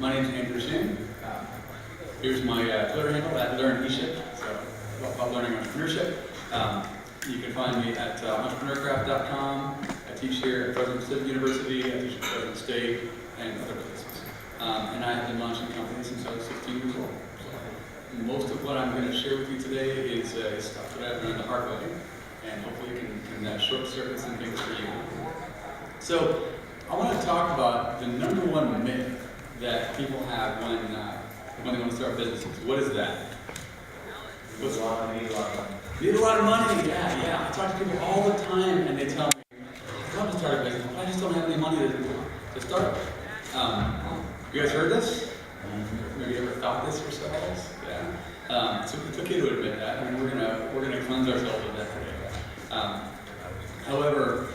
My name is Andrew Shinn. Here's my Twitter handle at LearnEship, so about learning entrepreneurship. You can find me at entrepreneurcraft.com. I teach here at Fresno Pacific University, I teach at Fresno State, and other places. And I have been launching companies since I was 16 years old. So most of what I'm going to share with you today is stuff that I've learned the hard way, and hopefully can short circuit some things for you. So I want to talk about the number one myth that people have when they want to start businesses. What is that? Need a lot of money. Need a lot of money, yeah. I talk to people all the time and they tell me, I want to start a business, but I just don't have any money to start. You guys heard this? Maybe you ever thought this yourselves? Yeah. So it's okay to admit that. I mean, we're gonna cleanse ourselves of that today. However,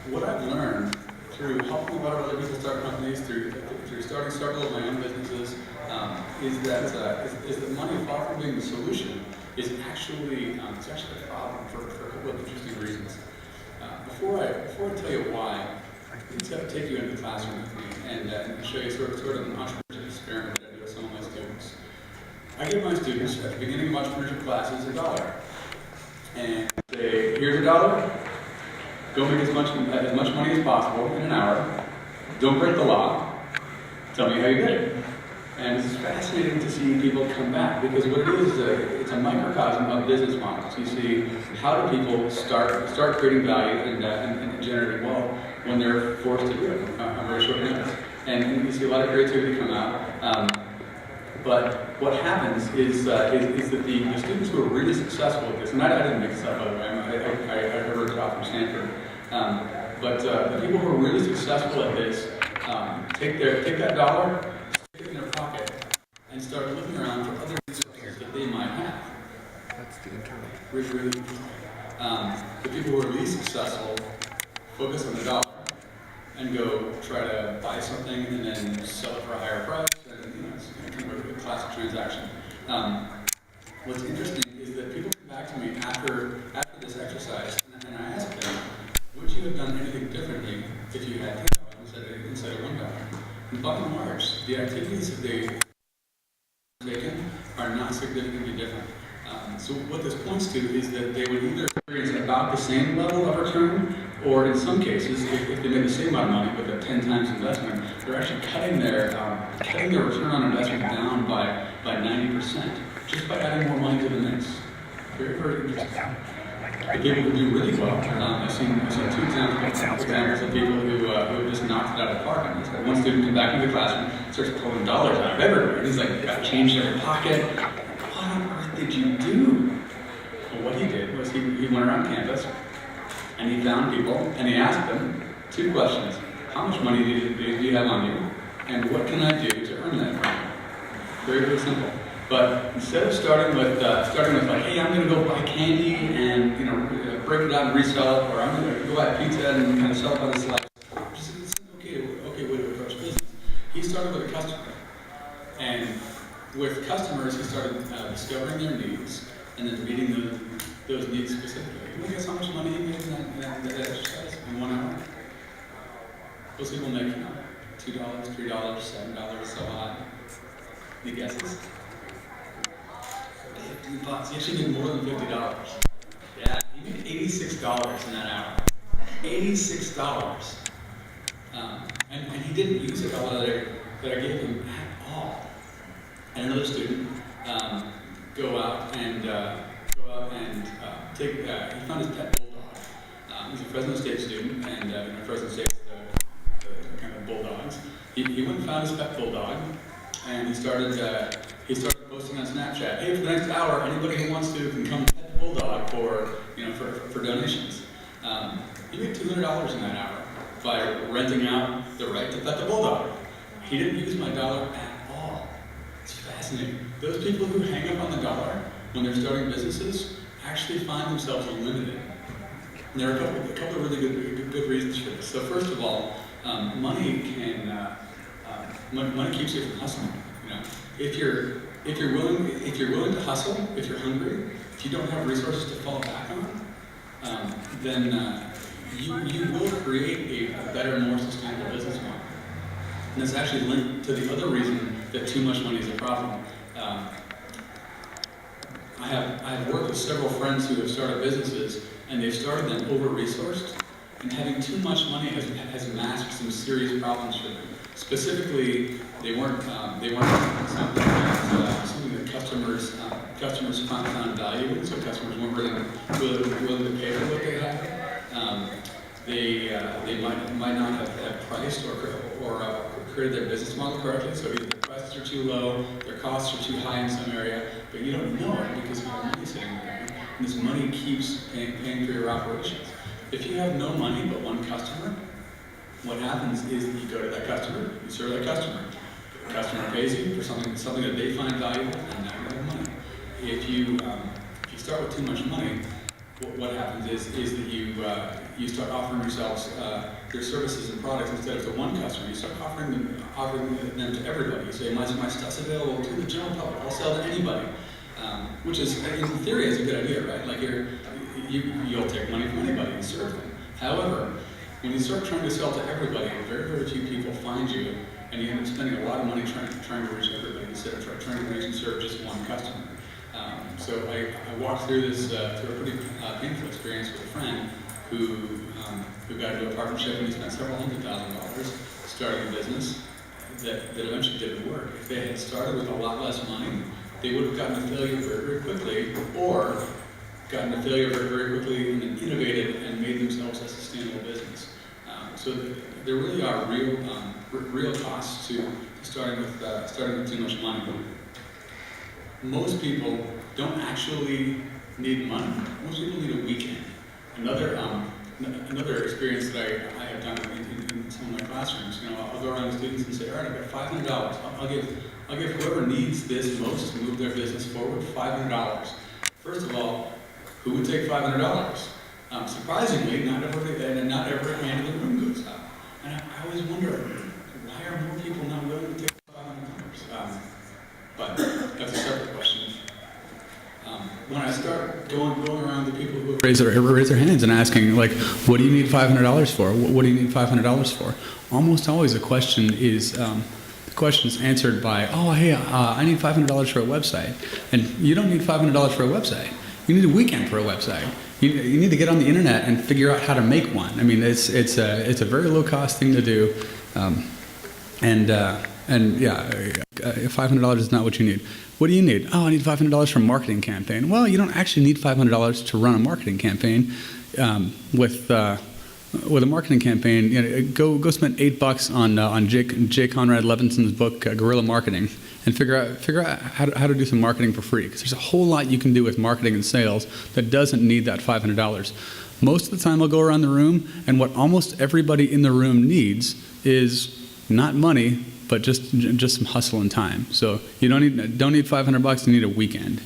what I've learned through helping a lot of other people start companies, through starting several of my own businesses, is that money, far from being the solution, is actually a problem for a couple of interesting reasons. Before I tell you why, let's take you into the classroom with me and show you sort of an entrepreneurship experiment that I do with some of my students. I give my students at the beginning of entrepreneurship classes $1, and say, here's $1. Go make as much money as possible in an hour. Don't break the law. Tell me how you did it. And it's fascinating to see people come back, because what it is it's a microcosm of business models. You see, how do people start creating value and generating wealth when they're forced to do it on very short notice. And you see a lot of creativity come out. But what happens is that the students who are really successful at this, and I didn't make this up, by the way, I heard it off from Stanford, but the people who are really successful at this take that $1, stick it in their pocket, and start looking around for other resources that they might have. That's the internal. Really interesting. The people who are least successful focus on the $1 and go try to buy something and then sell it for a higher price. It's kind of a classic transaction. What's interesting is that people come back to me after this exercise, and I ask them, would you have done anything differently if you had $10 instead of $1? And by and large, the activities that they've taken are not significantly different. So what this points to is that they would either experience about the same level of return, or in some cases, if they made the same amount of money with a 10 times investment, they're actually cutting their return on investment down by 90%, just by adding more money to the mix. Very, very interesting. The people who do really well, I've seen two examples of people who just knocked it out of the park. And one student came back into the classroom, starts pulling dollars out of everywhere, and he's like, got change in every pocket. What on earth did you do? Well, what he did was he went around campus, and he found people, and he asked them 2 questions. How much money do you have on you? And what can I do to earn that from you? Very, very simple. But instead of starting with like, hey, I'm going to go buy candy and break it out and resell it, or I'm going to go buy pizza and kind of sell it by the slice, just okay way to approach business. He started with a customer, and with customers, he started discovering their needs and then meeting those needs specifically. You want to guess how much money he made in that exercise in 1 hour? Most people make $2, $3, $7, so on. Any guesses? $50. He actually did more than $50. Yeah, he made $86 in that hour. $86. And he didn't use it all that I gave him at all. And another student go out and take. He found his pet bulldog. He's a Fresno State student, and Fresno State's the kind of bulldogs. He went and found his pet bulldog, and he started posting on Snapchat. Hey, for the next hour, anybody who wants to can come pet the bulldog for donations. He made $200 in that hour by renting out the right to pet the bulldog. He didn't use my $1 at all. It's fascinating. Those people who hang up on the $1 when they're starting businesses actually find themselves limited. And there are a couple of really good reasons for this. So first of all, money keeps you from hustling. If you're willing to hustle, if you're hungry, if you don't have resources to fall back on, then you will create a better, more sustainable business model. And it's actually linked to the other reason that too much money is a problem. I have worked with several friends who have started businesses, and they've started them over-resourced, and having too much money has masked some serious problems for them. Specifically, they weren't something that customers found value in, so customers weren't willing to pay for what they had. They might not have priced or created their business model correctly, so either the prices are too low, their costs are too high in some area, but you don't know it because you have money sitting there, and this money keeps paying for your operations. If you have no money but one customer, what happens is that you go to that customer, you serve that customer. The customer pays you for something that they find valuable, and now you have money. If you start with too much money, what happens is that you start offering yourselves your services and products instead of to one customer. You start offering them to everybody. You say, my stuff's available to the general public. I'll sell to anybody, which is, in theory, is a good idea, right? Like you'll take money from anybody and serve them. However, when you start trying to sell to everybody, very, very few people find you, and you end up spending a lot of money trying to reach everybody instead of trying to reach and serve just one customer. So I walked through this through a pretty painful experience with a friend who got into a partnership, and he spent several $100,000 starting a business that eventually didn't work. If they had started with a lot less money, they would have gotten to failure very, very quickly, or gotten to failure very, very quickly and then innovated and made themselves a sustainable business. So there really are real costs to starting with too much money. Most people don't actually need money. Most people need a weekend. Another experience that I have done in some of my classrooms, I'll go around to students and say, all right, I've got $500. I'll give whoever needs this most to move their business forward $500. First of all, who would take $500? Surprisingly, not every hand in the room goes up. And I always wonder, why are more people not willing to take $500? But that's a separate question. When I start going around to people who raise their hands and asking, like, what do you need $500 for? What do you need $500 for? Almost always the question is answered by, oh, hey, I need $500 for a website. And you don't need $500 for a website. You need a weekend for a website. You need to get on the internet and figure out how to make one. I mean, it's a very low cost thing to do, and yeah, $500 is not what you need. What do you need? Oh, I need $500 for a marketing campaign. Well, you don't actually need $500 to run a marketing campaign. With a marketing campaign, go spend $8 on J. Conrad Levinson's book Guerrilla Marketing, and figure out how to do some marketing for free. Because there's a whole lot you can do with marketing and sales that doesn't need that $500. Most of the time, I'll go around the room, and what almost everybody in the room needs is not money, but just some hustle and time. So you don't need $500. You need a weekend.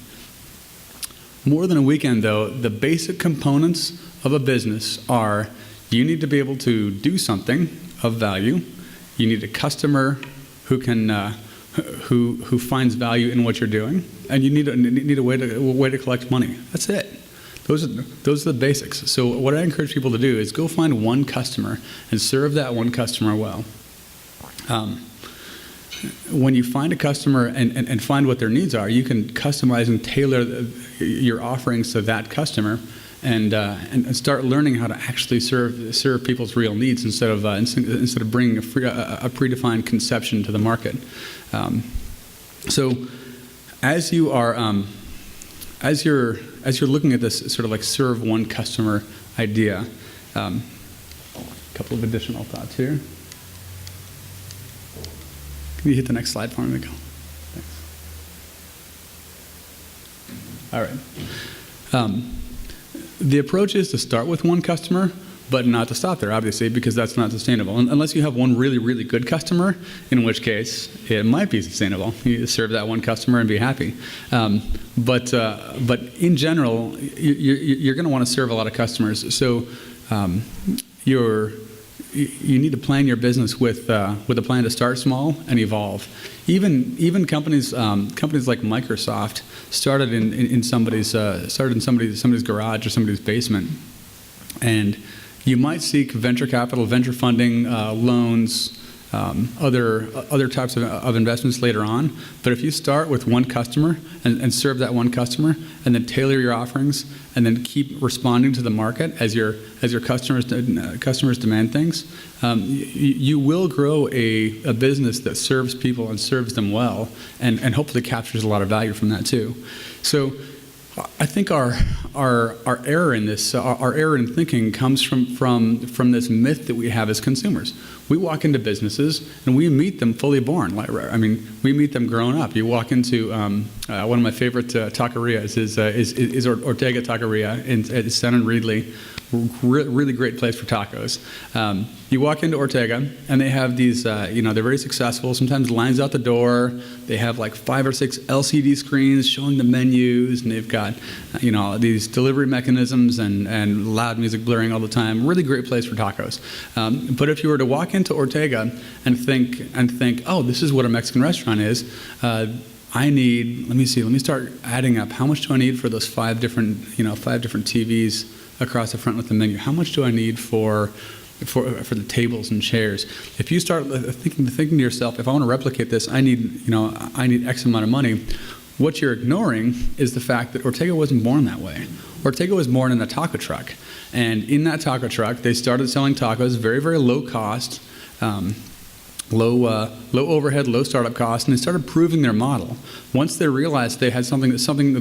More than a weekend, though, the basic components of a business are: you need to be able to do something of value. You need a customer who can who finds value in what you're doing, and you need a way to collect money. That's it. Those are the basics. So what I encourage people to do is go find one customer and serve that one customer well. When you find a customer and find what their needs are, you can customize and tailor your offerings to that customer, and start learning how to actually serve people's real needs instead of bringing a predefined conception to the market. So as you are as you're looking at this sort of like serve one customer idea, a couple of additional thoughts here. Can you hit the next slide for me, Miguel? Thanks. All right. The approach is to start with one customer, but not to stop there, obviously, because that's not sustainable. Unless you have one really, really good customer, in which case it might be sustainable. You serve that one customer and be happy. But in general, you're going to want to serve a lot of customers. So you need to plan your business with a plan to start small and evolve. Even companies like Microsoft started in somebody's garage or somebody's basement, and you might seek venture capital, venture funding, loans, other types of investments later on. But if you start with one customer and serve that one customer, and then tailor your offerings, and then keep responding to the market as your customers demand things, you will grow a business that serves people and serves them well, and hopefully captures a lot of value from that too. So I think our error in this, our error in thinking comes from this myth that we have as consumers. We walk into businesses and we meet them fully born. We meet them growing up. You walk into one of my favorite taquerias is Ortega Taqueria at Sun and Reedley. Really great place for tacos. You walk into Ortega, and they have these, they're very successful, sometimes lines out the door. They have like 5 or 6 LCD screens showing the menus, and they've got, these delivery mechanisms and loud music blaring all the time. Really great place for tacos. But if you were to walk into Ortega and think, oh, this is what a Mexican restaurant is, let me start adding up. How much do I need for those 5 different TVs across the front with the menu? How much do I need for the tables and chairs? If you start thinking to yourself, if I want to replicate this, I need X amount of money. What you're ignoring is the fact that Ortega wasn't born that way. Ortega was born in a taco truck, and in that taco truck, they started selling tacos, very, very low cost, low overhead, low startup costs, and they started proving their model. Once they realized they had something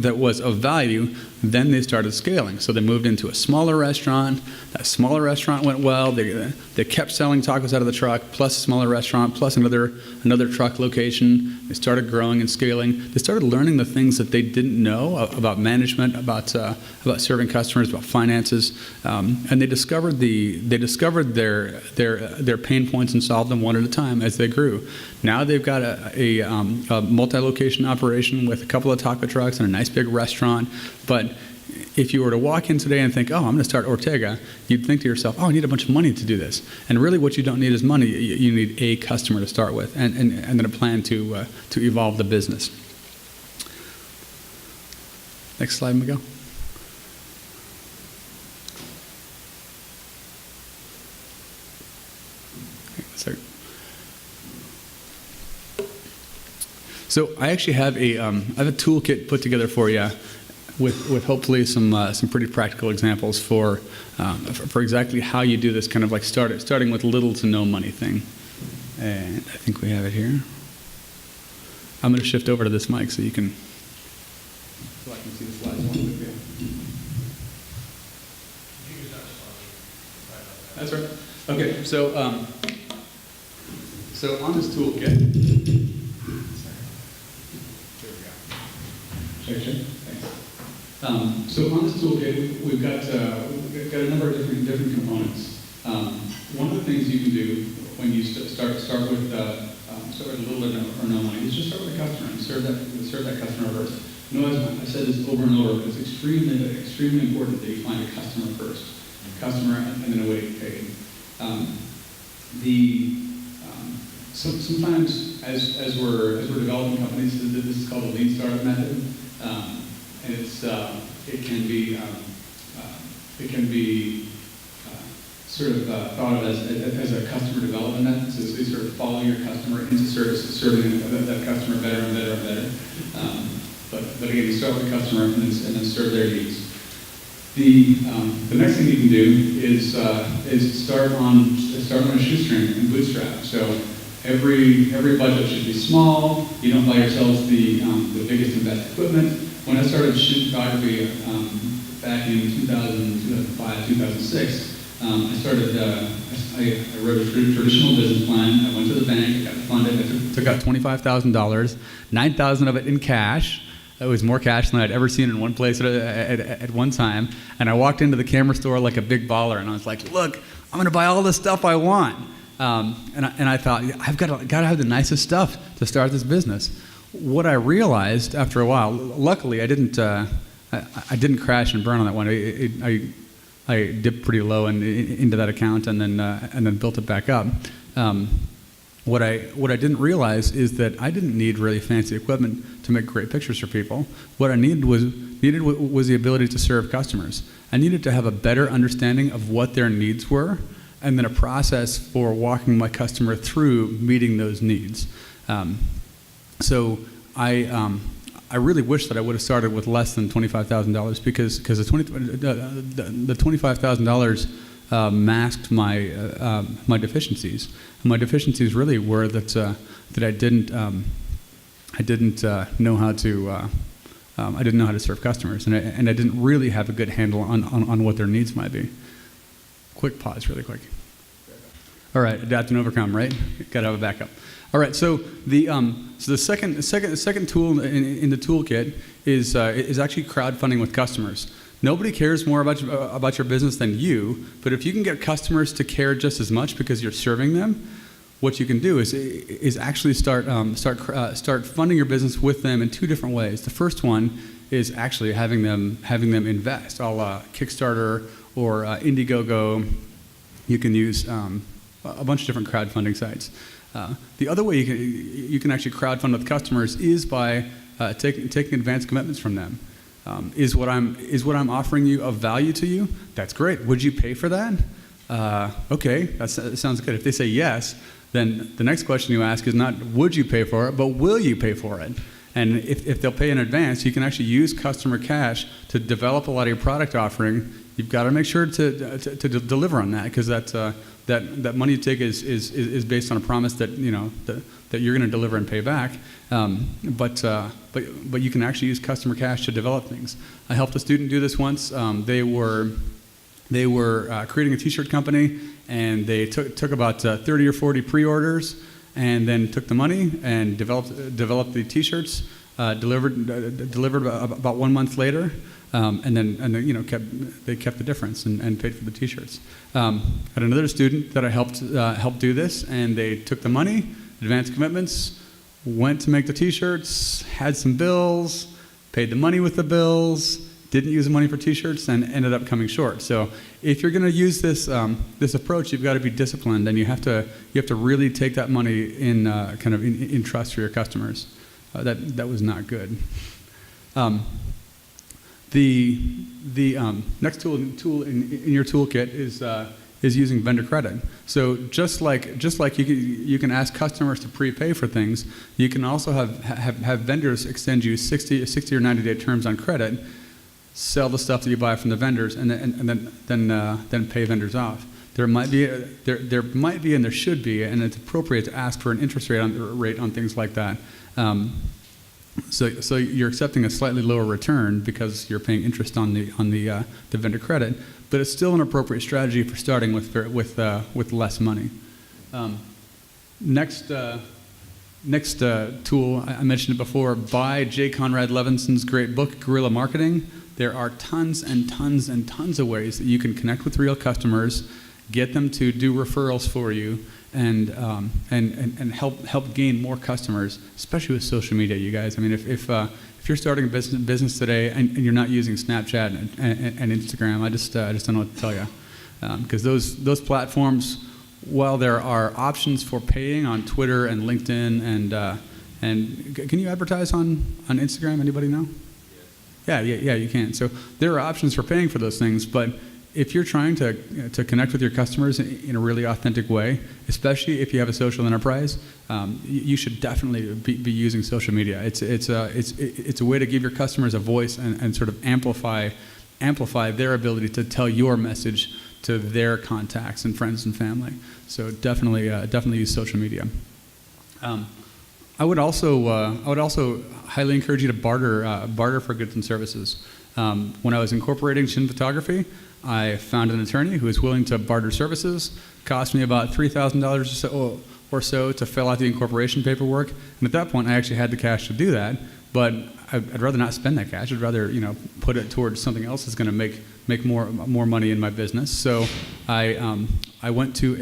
that was of value, then they started scaling. So they moved into a smaller restaurant. That smaller restaurant went well. They kept selling tacos out of the truck, plus a smaller restaurant, plus another truck location. They started growing and scaling. They started learning the things that they didn't know about management, about serving customers, about finances, and they discovered their pain points and solved them one at a time as they grew. Now they've got a multi-location operation with a couple of taco trucks and a nice big restaurant. But if you were to walk in today and think, oh, I'm going to start Ortega, you'd think to yourself, oh, I need a bunch of money to do this. And really what you don't need is money. You need a customer to start with, and then a plan to evolve the business. Next slide, Miguel. Sorry. So I actually have a toolkit put together for you with hopefully some pretty practical examples for exactly how you do this kind of like starting with little to no money thing. And I think we have it here. I'm going to shift over to this mic so I can see the slides one quick view. That's right. Okay, so on this toolkit. Sure, thanks. So on this toolkit, we've got a number of different components. One of the things you can do when you start with a little bit or no money is just start with a customer and serve that customer first. I've said this over and over, but it's extremely important that you find a customer first, and then a way to get paid. Sometimes as we're developing companies, this is called the lean startup method. And it can be sort of thought of as a customer development method. So you sort of follow your customer into serving that customer better and better and better. But again, you start with the customer and then serve their needs. The next thing you can do is start on a shoestring and bootstrap. So every budget should be small. You don't buy yourselves the biggest and best equipment. When I started Shinn photography back in 2005, 2006, I wrote a traditional business plan. I went to the bank, I got funded, I took out $25,000, $9,000 of it in cash. It was more cash than I'd ever seen in one place at one time. And I walked into the camera store like a big baller, and I was like, look, I'm going to buy all the stuff I want. And I thought, I've got to have the nicest stuff to start this business. What I realized after a while, luckily I didn't crash and burn on that one. I dipped pretty low into that account and then built it back up. What I didn't realize is that I didn't need really fancy equipment to make great pictures for people. What I needed was the ability to serve customers. I needed to have a better understanding of what their needs were, and then a process for walking my customer through meeting those needs. So I really wish that I would have started with less than $25,000 because the $25,000 masked my deficiencies. And my deficiencies really were that I didn't know how to serve customers, and I didn't really have a good handle on what their needs might be. Quick pause, really quick. All right, adapt and overcome, right? Got to have a backup. All right, so the second tool in the toolkit is actually crowdfunding with customers. Nobody cares more about your business than you, but if you can get customers to care just as much because you're serving them, what you can do is actually start funding your business with them in two different ways. The first one is actually having them invest, a la Kickstarter or Indiegogo. You can use a bunch of different crowdfunding sites. The other way you can actually crowdfund with customers is by taking advance commitments from them. Is what I'm offering you of value to you? That's great. Would you pay for that? Okay, that sounds good. If they say yes, then the next question you ask is not would you pay for it, but will you pay for it? And if they'll pay in advance, you can actually use customer cash to develop a lot of your product offering. You've got to make sure to deliver on that, because that money you take is based on a promise that that you're going to deliver and pay back. But you can actually use customer cash to develop things. I helped a student do this once. They were creating a T-shirt company, and they took about 30 or 40 pre-orders, and then took the money and developed the T-shirts. Delivered about 1 month later. And then kept the difference and paid for the T-shirts. Had another student that I helped do this, and they took the money, advance commitments, went to make the T-shirts, had some bills, paid the money with the bills, didn't use the money for T-shirts, and ended up coming short. So if you're going to use this approach, you've got to be disciplined, and you have to really take that money in trust for your customers. That was not good. The next tool in your toolkit is using vendor credit. So just like you can ask customers to prepay for things, you can also have vendors extend you 60 or 90-day terms on credit, sell the stuff that you buy from the vendors, and then pay vendors off. There might be and there should be, and it's appropriate to ask for an interest rate on things like that. So you're accepting a slightly lower return because you're paying interest on the vendor credit, but it's still an appropriate strategy for starting with less money. Next tool, I mentioned it before, buy J. Conrad Levinson's great book, Guerrilla Marketing. There are tons and tons and tons of ways that you can connect with real customers, get them to do referrals for you, and help gain more customers, especially with social media, you guys. I mean, if you're starting a business today and you're not using Snapchat and Instagram, I just don't know what to tell you, because those platforms, while there are options for paying on Twitter and LinkedIn and can you advertise on Instagram? Anybody know? Yeah, you can. So there are options for paying for those things, but if you're trying to connect with your customers in a really authentic way, especially if you have a social enterprise, you should definitely be using social media. It's a way to give your customers a voice and sort of amplify their ability to tell your message to their contacts and friends and family. So definitely use social media. I would also highly encourage you to barter for goods and services. When I was incorporating Shinn Photography, I found an attorney who was willing to barter services. Cost me about $3,000 or so to fill out the incorporation paperwork, and at that point, I actually had the cash to do that. But I'd rather not spend that cash. I'd rather put it towards something else that's going to make more money in my business. So I went to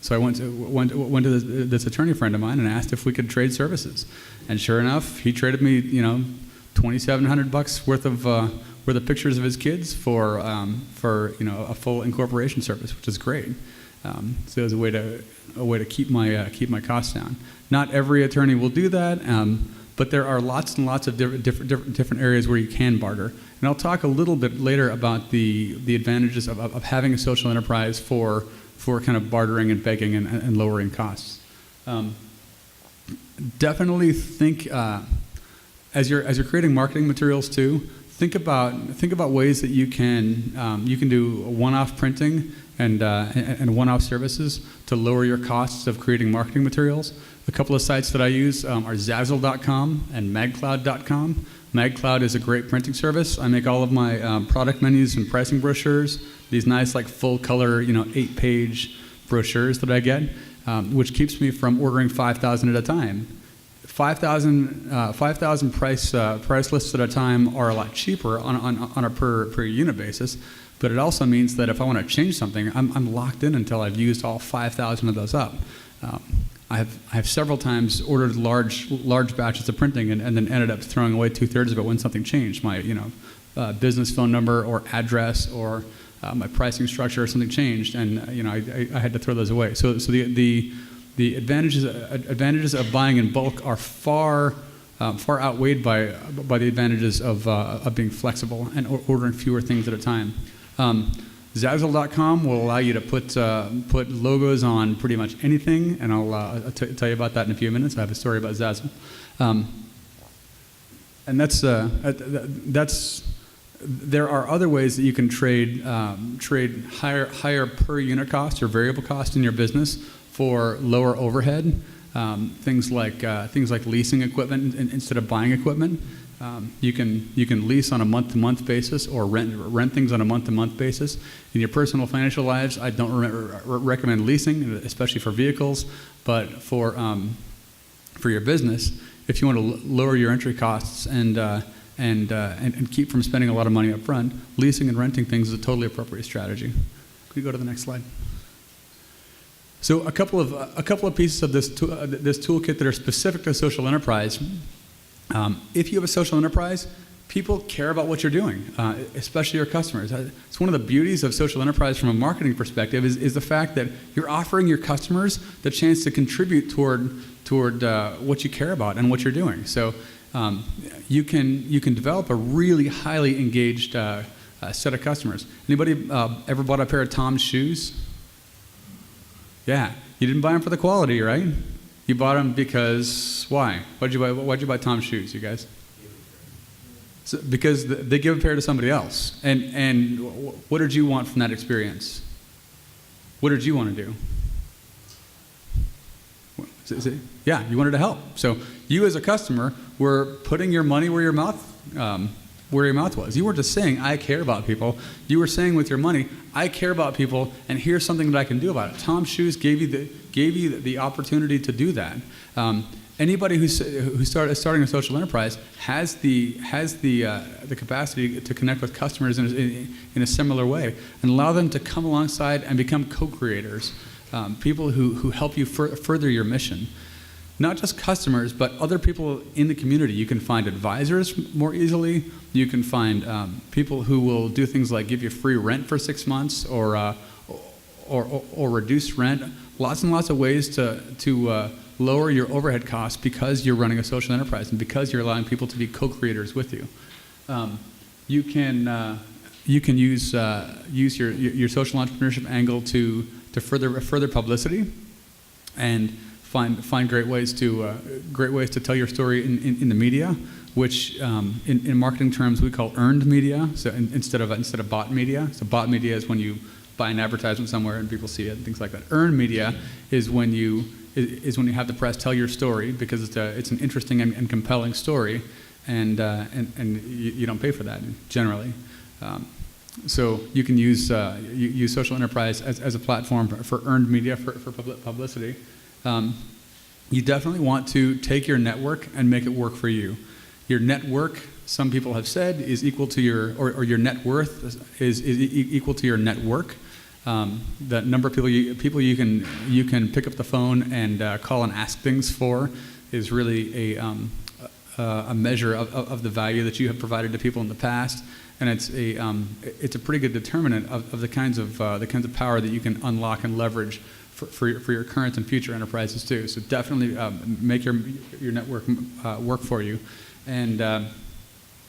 this attorney friend of mine and asked if we could trade services, and sure enough, he traded me $2,700 worth of pictures of his kids for a full incorporation service, which is great. So it was a way to keep my costs down. Not every attorney will do that, but there are lots and lots of different areas where you can barter. And I'll talk a little bit later about the advantages of having a social enterprise for kind of bartering and begging and lowering costs. Definitely think as you're creating marketing materials too. Think about ways that you can do one-off printing and one-off services to lower your costs of creating marketing materials. A couple of sites that I use are Zazzle.com and Magcloud.com. Magcloud is a great printing service. I make all of my product menus and pricing brochures, these nice like full color, 8-page brochures that I get, which keeps me from ordering 5,000 at a time. 5,000 price lists at a time are a lot cheaper on a per unit basis, but it also means that if I want to change something, I'm locked in until I've used all 5,000 of those up. I have several times ordered large batches of printing and then ended up throwing away 2/3 of it when something changed. My business phone number or address or my pricing structure or something changed, and I had to throw those away. So the advantages of buying in bulk are far outweighed by the advantages of being flexible and ordering fewer things at a time. Zazzle.com will allow you to put logos on pretty much anything, and I'll tell you about that in a few minutes. I have a story about Zazzle, and that's. There are other ways that you can trade higher per unit cost or variable cost in your business for lower overhead. Things like leasing equipment instead of buying equipment. You can lease on a month-to-month basis or rent things on a month-to-month basis. In your personal financial lives, I don't recommend leasing, especially for vehicles, but for your business, if you want to lower your entry costs and keep from spending a lot of money up front, leasing and renting things is a totally appropriate strategy. Can we go to the next slide? So a couple of pieces of this toolkit that are specific to social enterprise. If you have a social enterprise, people care about what you're doing, especially your customers. It's one of the beauties of social enterprise from a marketing perspective is the fact that you're offering your customers the chance to contribute toward what you care about and what you're doing. So you can develop a really highly engaged set of customers. Anybody ever bought a pair of Tom's shoes? Yeah, you didn't buy them for the quality, right? You bought them because why? Why'd you buy Tom's shoes, you guys? So, because they give a pair to somebody else. And what did you want from that experience? What did you want to do? Yeah, you wanted to help. So you as a customer were putting your money where your mouth was. You weren't just saying, I care about people. You were saying with your money, I care about people, and here's something that I can do about it. Tom's Shoes gave you the opportunity to do that. Anybody who's starting a social enterprise has the capacity to connect with customers in a similar way and allow them to come alongside and become co-creators, people who help you further your mission. Not just customers, but other people in the community. You can find advisors more easily. You can find people who will do things like give you free rent for 6 months or reduce rent. Lots and lots of ways to lower your overhead costs because you're running a social enterprise and because you're allowing people to be co-creators with you. You can use your social entrepreneurship angle to further publicity and find great ways to tell your story in the media, which in marketing terms we call earned media. So instead of bought media. So bought media is when you buy an advertisement somewhere and people see it and things like that. Earned media is when you have the press tell your story because it's an interesting and compelling story, and you don't pay for that generally. So you can use social enterprise as a platform for earned media for publicity. You definitely want to take your network and make it work for you. Your network, some people have said, is equal to or your net worth is equal to your network. The number of people you can pick up the phone and call and ask things for is really a measure of the value that you have provided to people in the past, and it's a pretty good determinant of the kinds of power that you can unlock and leverage for your current and future enterprises too. So definitely make your network work for you. And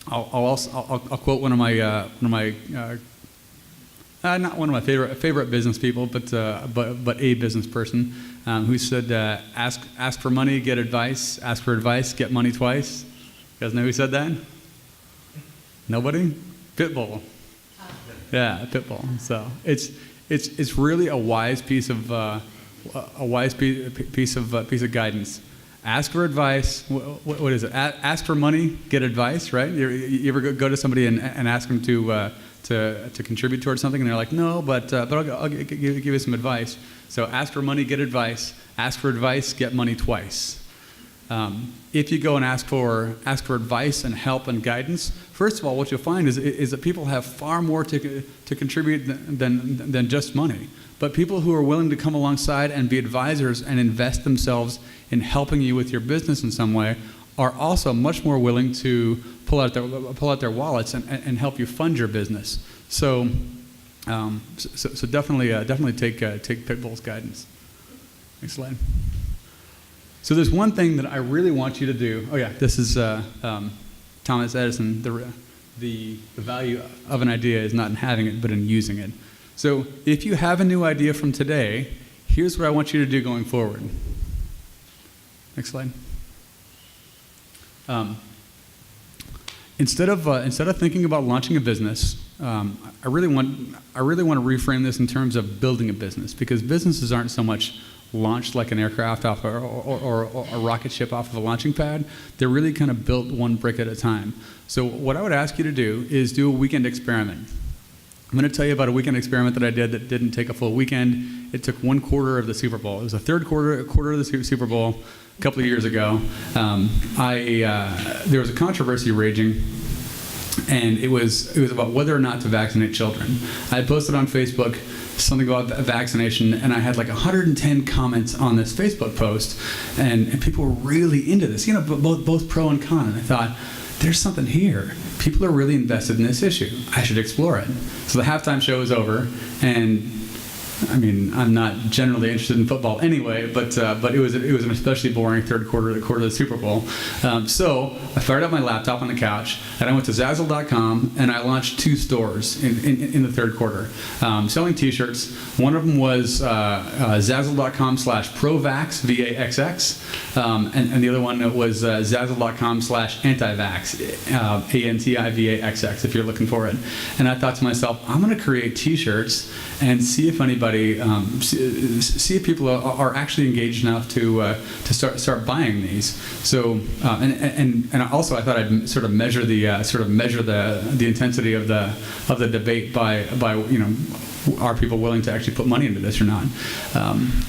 I'll quote one of my not one of my favorite business people, but a business person who said, ask for money, get advice. Ask for advice, get money twice. You guys know who said that? Nobody? Pitbull. Yeah, Pitbull. So it's really a wise piece of piece of guidance. Ask for advice. What is it? Ask for money, get advice. Right? You ever go to somebody and ask them to contribute towards something, and they're like, no, but I'll give you some advice. So ask for money, get advice. Ask for advice, get money twice. If you go and ask for advice and help and guidance, first of all, what you'll find is that people have far more to contribute than just money. But people who are willing to come alongside and be advisors and invest themselves in helping you with your business in some way are also much more willing to pull out their wallets and help you fund your business. So definitely take Pitbull's guidance. Next slide. So there's one thing that I really want you to do. Oh yeah, this is Thomas Edison. The value of an idea is not in having it, but in using it. So if you have a new idea from today, here's what I want you to do going forward. Next slide. Instead of thinking about launching a business, I really want to reframe this in terms of building a business, because businesses aren't so much launched like an aircraft off or a rocket ship off of a launching pad. They're really kind of built one brick at a time. So what I would ask you to do is do a weekend experiment. I'm going to tell you about a weekend experiment that I did that didn't take a full weekend. It took 1/4 of the Super Bowl. It was the third quarter of the Super Bowl a couple of years ago. There was a controversy raging, and it was about whether or not to vaccinate children. I had posted on Facebook something about vaccination, and I had like 110 comments on this Facebook post, and people were really into this, both pro and con. And I thought, there's something here. People are really invested in this issue. I should explore it. So the halftime show was over, and I mean, I'm not generally interested in football anyway, but it was an especially boring third quarter of the Super Bowl. So I fired up my laptop on the couch, and I went to Zazzle.com, and I launched 2 stores in the third quarter, selling T-shirts. One of them was Zazzle.com/ProVax, VAXX, and the other one was Zazzle.com/Antivax, ANTIVAXX, if you're looking for it. And I thought to myself, I'm going to create T-shirts and see if anybody, see if people are actually engaged enough to start buying these. So and also I thought I'd sort of measure the intensity of the debate by are people willing to actually put money into this or not?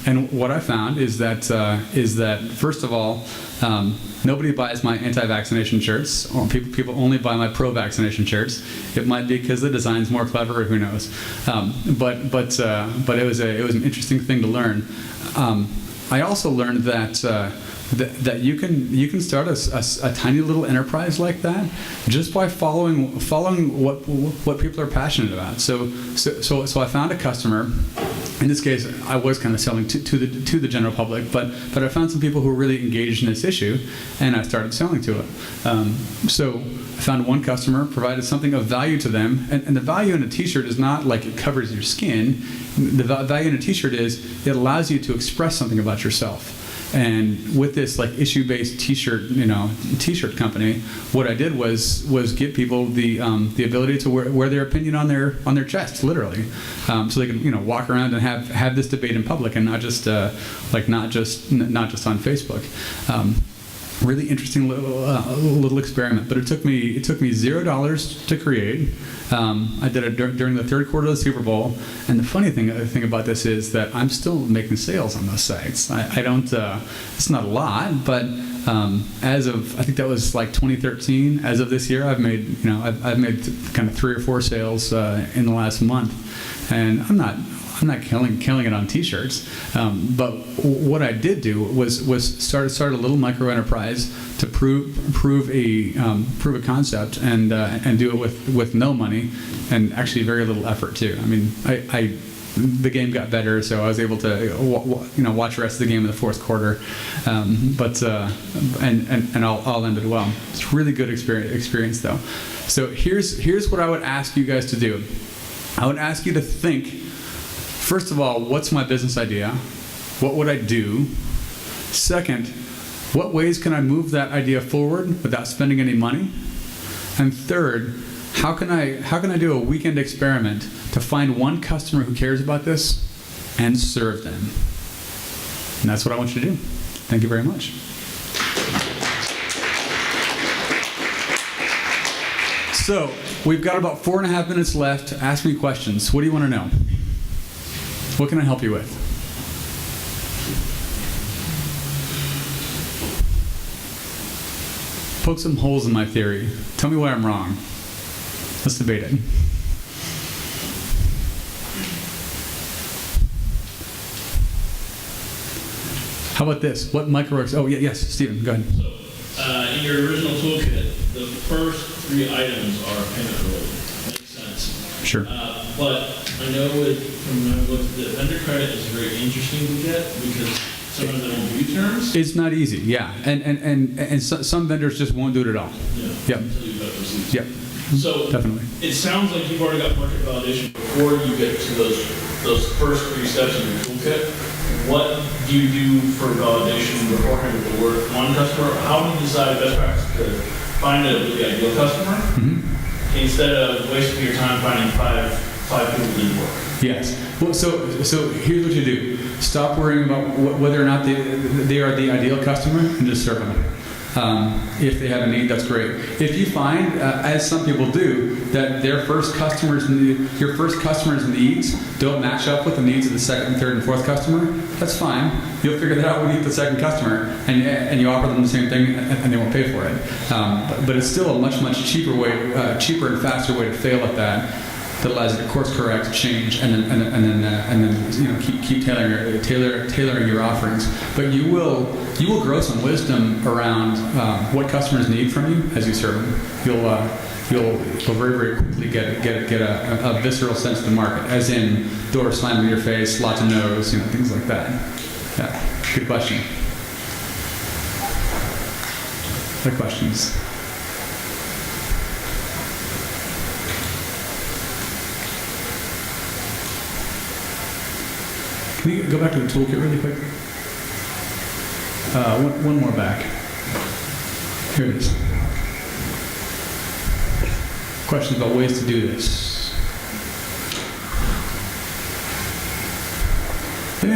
And what I found is that first of all, nobody buys my anti-vaccination shirts. Or people only buy my pro-vaccination shirts. It might be because the design's more clever. Who knows? But it was an interesting thing to learn. I also learned that you can start a tiny little enterprise like that just by following what people are passionate about. So I found a customer. In this case, I was kind of selling to the general public, but I found some people who were really engaged in this issue, and I started selling to it. So I found one customer, provided something of value to them, and the value in a T-shirt is not like it covers your skin. The value in a T-shirt is it allows you to express something about yourself. And with this like issue-based T-shirt company, what I did was give people the ability to wear their opinion on their chests, literally, so they can walk around and have this debate in public and not just on Facebook. Really interesting little experiment, but it took me $0 to create. I did it during the third quarter of the Super Bowl, and the funny thing about this is that I'm still making sales on those sites. I don't. It's not a lot, but as of I think that was like 2013. As of this year, I've made I've made kind of 3 or 4 sales in the last month, and I'm not killing it on T-shirts, but what I did do was start a little micro enterprise to prove a concept and do it with no money and actually very little effort too. I mean, the game got better, so I was able to watch the rest of the game in the fourth quarter, but all ended well. It's a really good experience though. So here's what I would ask you guys to do. I would ask you to think, first of all, what's my business idea? What would I do? Second, what ways can I move that idea forward without spending any money? And third, how can I do a weekend experiment to find one customer who cares about this and serve them? And that's what I want you to do. Thank you very much. So, we've got about 4.5 minutes left to ask me questions. What do you want to know? What can I help you with? Poke some holes in my theory. Tell me why I'm wrong. Let's debate it. How about this? What micro... Oh, yeah, yes, Stephen, go ahead. So, in your original toolkit, the first 3 items are payment related. Makes sense. Sure. But I know from when I looked at the vendor credit is very interesting to get because sometimes they don't do terms. It's not easy, yeah. And some vendors just won't do it at all. Yeah. Yep. Until you've got receipts. Yep. So Definitely. it sounds like you've already got market validation before you get to those first 3 steps in your toolkit. What do you do for validation beforehand with the one customer? How do you decide best practice to find the ideal customer instead of wasting your time finding five people who didn't work? Yes. Well, so here's what you do. Stop worrying about whether or not they are the ideal customer and just serve them. If they have a need, that's great. If you find, as some people do, that your first customer's needs don't match up with the needs of the second, third, and fourth customer, that's fine. You'll figure that out when you get the second customer, and you offer them the same thing, and they won't pay for it. But it's still a much cheaper way, cheaper and faster way to fail at that allows you to course correct, change, and then keep tailoring your offerings. But you will grow some wisdom around what customers need from you as you serve them. You'll very quickly get a visceral sense of the market, as in doors slammed in your face, lots of no's, things like that. Yeah, good question. Other questions? Can you go back to the toolkit really quick? One more back. Here it is. Questions about ways to do this. Let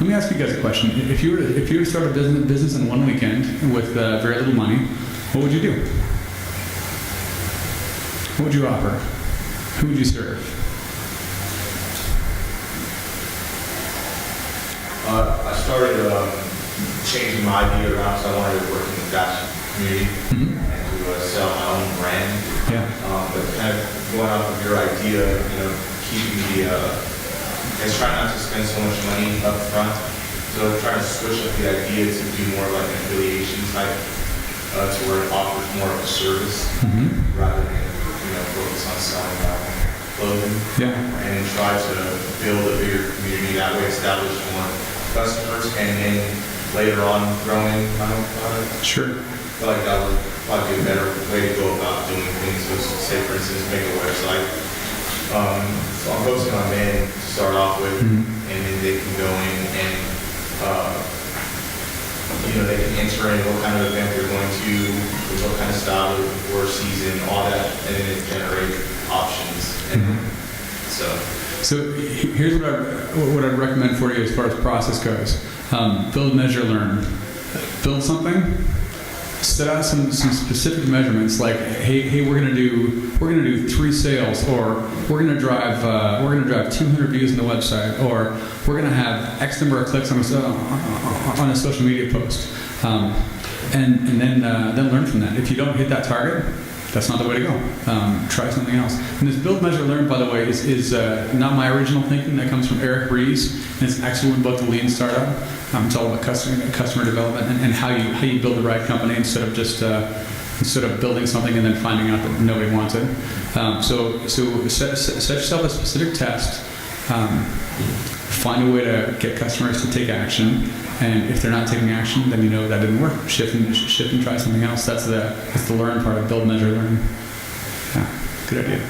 me ask you guys a question. If you were to start a business in one weekend with very little money, what would you do? What would you offer? Who would you serve? I started changing my idea around because I wanted to work in the fashion community and to sell my own brand. Yeah. But kind of going off of your idea, keeping trying not to spend so much money up front. So trying to switch up the idea to be more like an affiliation type, to where it offers more of a service rather than focus on selling clothing. Yeah. And try to build a bigger community that way, establish more customers, and then later on growing my own product. Sure. I feel like that would probably be a better way to go about doing things. So say, for instance, make a website. So I'm focusing on men to start off with, and then they can go in and they can enter in what kind of event they're going to, what kind of style they're looking for, season, all that, and then it generates options. So here's what I'd recommend for you as far as process goes. Build, measure, learn. Build something. Set out some specific measurements, like hey we're gonna do 3 sales, or we're gonna drive 200 views on the website, or we're gonna have X number of clicks on a social media post, and then learn from that. If you don't hit that target, that's not the way to go. Try something else. And this build, measure, learn, by the way, is not my original thinking. That comes from Eric Ries, and it's an excellent book, The Lean Startup. It's all about customer development and how you build the right company instead of building something and then finding out that nobody wants it. So set yourself a specific test. Find a way to get customers to take action. And if they're not taking action, then you know that didn't work. Shift and try something else. That's the learn part of build, measure, learn. Yeah, good idea.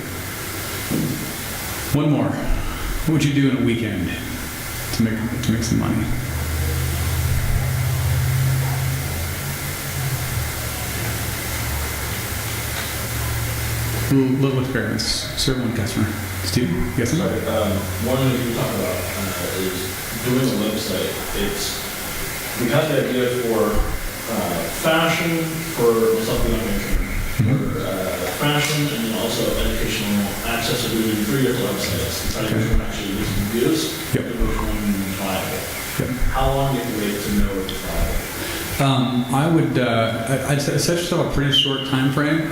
One more. What would you do in a weekend to make some money? Little experiments. Serve one customer. Steve, you got something? One of the things you talk about is doing a website. We had the idea for fashion, for something like for fashion, and then also educational accessibility for your websites. Trying to which one actually use Yep. and which one is viable. Yep. How long do you have to wait to know if it's viable? I would. I'd set yourself a pretty short time frame.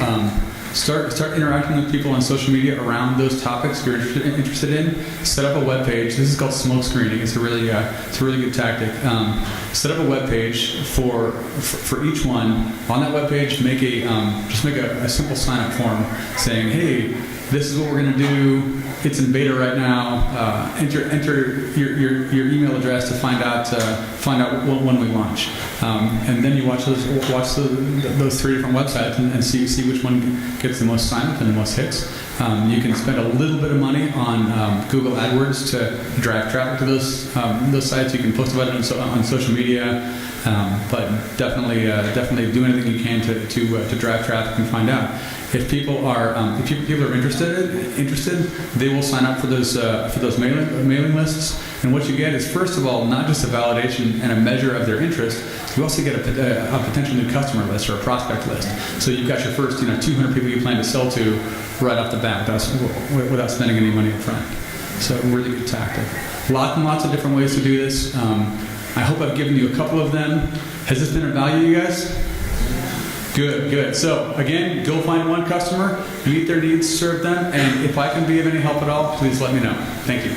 Start interacting with people on social media around those topics you're interested in. Set up a web page. This is called smoke screening. It's a really good tactic. Set up a web page for each one. On that web page, make a simple sign up form saying, "Hey, this is what we're going to do. It's in beta right now. Enter your email address to find out when we launch." And then you watch those 3 different websites and see which one gets the most sign up and the most hits. You can spend a little bit of money on Google AdWords to drive traffic to those sites. You can post about it on social media, but definitely do anything you can to drive traffic and find out. If people are interested, they will sign up for those mailing lists. And what you get is, first of all, not just a validation and a measure of their interest. You also get a potential new customer list or a prospect list. So you've got your first 200 people you plan to sell to right off the bat without spending any money up front. So really good tactic. Lots and lots of different ways to do this. I hope I've given you a couple of them. Has this been of value, you guys? Good. So again, go find one customer, meet their needs, serve them, and if I can be of any help at all, please let me know. Thank you.